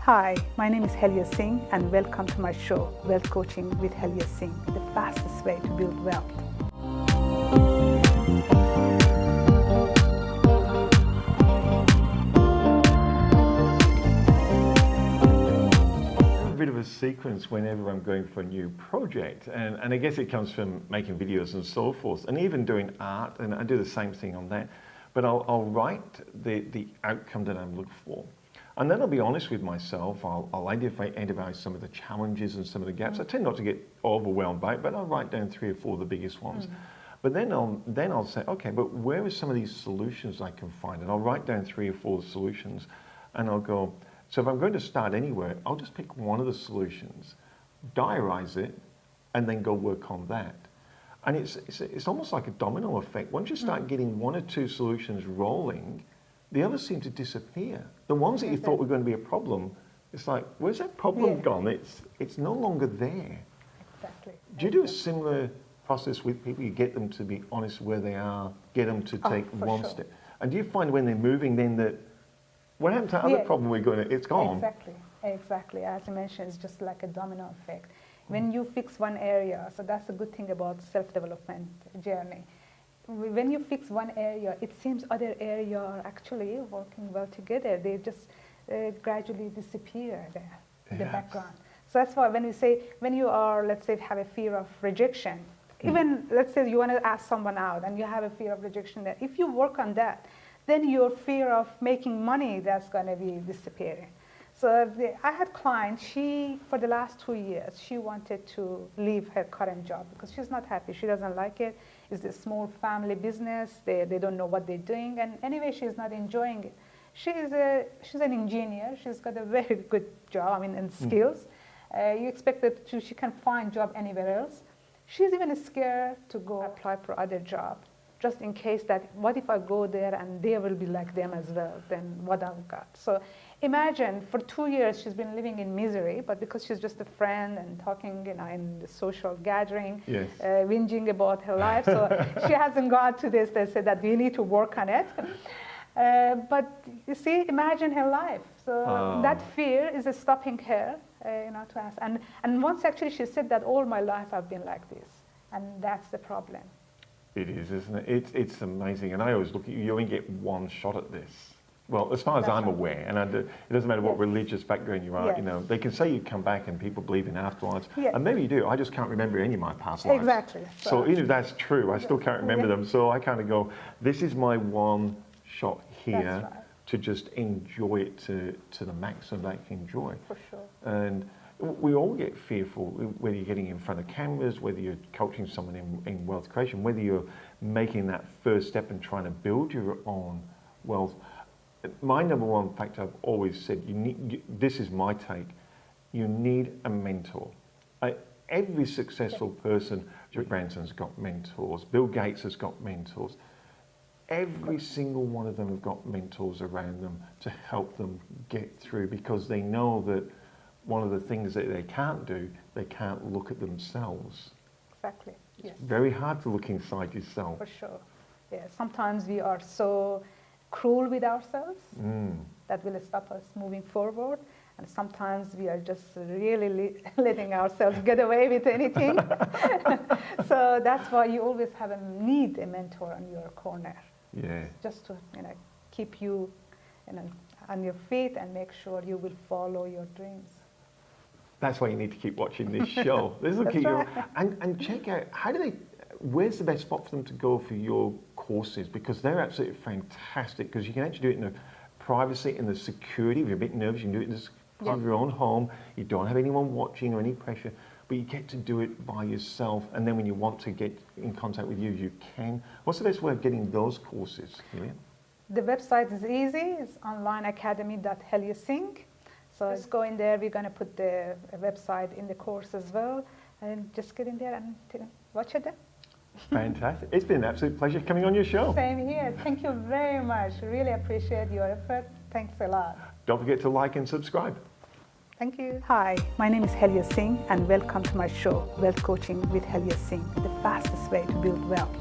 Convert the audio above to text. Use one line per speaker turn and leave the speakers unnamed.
Hi, my name is Helia Singh and welcome to my show, Wealth Coaching with Helia Singh, the fastest way to build wealth.
A bit of a sequence whenever I'm going for a new project, and I guess it comes from making videos and so forth, and even doing art, and I do the same thing on that, but I'll write the outcome that I'm looking for. And then I'll be honest with myself. I'll identify some of the challenges and some of the gaps. I tend not to get overwhelmed by it, but I'll write down 3 or 4 of the biggest ones. But then I'll say, okay, but where are some of these solutions I can find? And I'll write down 3 or 4 solutions, and I'll go, so if I'm going to start anywhere, I'll just pick one of the solutions, diarize it, and then go work on that. And it's almost like a domino effect. Once you start getting 1 or 2 solutions rolling, the others seem to disappear. The ones that you thought were going to be a problem, it's like, where's that problem gone? It's no longer there.
Exactly.
Do you do a similar process with people? You get them to be honest where they are, get them to take one step. And do you find when they're moving then that, what happened to the other problem we're going to, it's gone?
Exactly. As you mentioned, it's just like a domino effect. When you fix one area, so that's a good thing about self-development journey. When you fix one area, it seems other areas are actually working well together. They just gradually disappear there in the background. So that's why when we say, when you are, let's say, have a fear of rejection, even let's say you want to ask someone out and you have a fear of rejection there, if you work on that, then your fear of making money, that's going to be disappearing. So I had clients, for the last 2 years, she wanted to leave her current job because she's not happy. She doesn't like it. It's a small family business. They don't know what they're doing. And anyway, she's not enjoying it. She's an engineer. She's got a very good job, and skills. You expect that she can find job anywhere else. She's even scared to go apply for other job, just in case that, what if I go there and they will be like them as well, then what I've got. So imagine for 2 years she's been living in misery, but because she's just a friend and talking in the social gathering, whinging about her life, so she hasn't got to this. They said that we need to work on it. But you see, imagine her life. So that fear is stopping her, to ask. And once actually she said that all my life I've been like this, and that's the problem.
It is, isn't it? It's amazing. And I always look at you only get 1 shot at this. Well, as far as I'm aware, and it doesn't matter what religious background you are, they can say you come back and people believe in afterlives, and maybe you do. I just can't remember any of my past lives.
Exactly.
So even if that's true, I still can't remember them. So I kind of go, this is my 1 shot here to just enjoy it to the maximum that I can enjoy.
For sure.
And we all get fearful, whether you're getting in front of cameras, whether you're coaching someone in wealth creation, whether you're making that first step and trying to build your own wealth. My number 1 factor I've always said, this is my take, you need a mentor. Every successful person, Joe Branson's got mentors, Bill Gates has got mentors. Every single one of them have got mentors around them to help them get through, because they know that one of the things that they can't do, they can't look at themselves.
Exactly.
It's very hard to look inside yourself.
For sure. Yeah. Sometimes we are so cruel with ourselves that will stop us moving forward. And sometimes we are just really letting ourselves get away with anything. So that's why you always need a mentor on your corner.
Yeah.
Just to keep you on your feet and make sure you will follow your dreams.
That's why you need to keep watching this show. And check out, where's the best spot for them to go for your courses? Because they're absolutely fantastic, because you can actually do it in the privacy and the security. If you're a bit nervous, you can do it in the security of your own home. You don't have anyone watching or any pressure, but you get to do it by yourself. And then when you want to get in contact with you, you can. What's the best way of getting those courses, Helia?
The website is easy. It's onlineacademy.Helia Singh. So just go in there. We're going to put the website in the course as well. And just get in there and watch it then.
Fantastic. It's been an absolute pleasure coming on your show.
Same here. Thank you very much. Really appreciate your effort. Thanks a lot.
Don't forget to like and subscribe.
Thank you. Hi, my name is Helia Singh and welcome to my show, Wealth Coaching with Helia Singh, the fastest way to build wealth.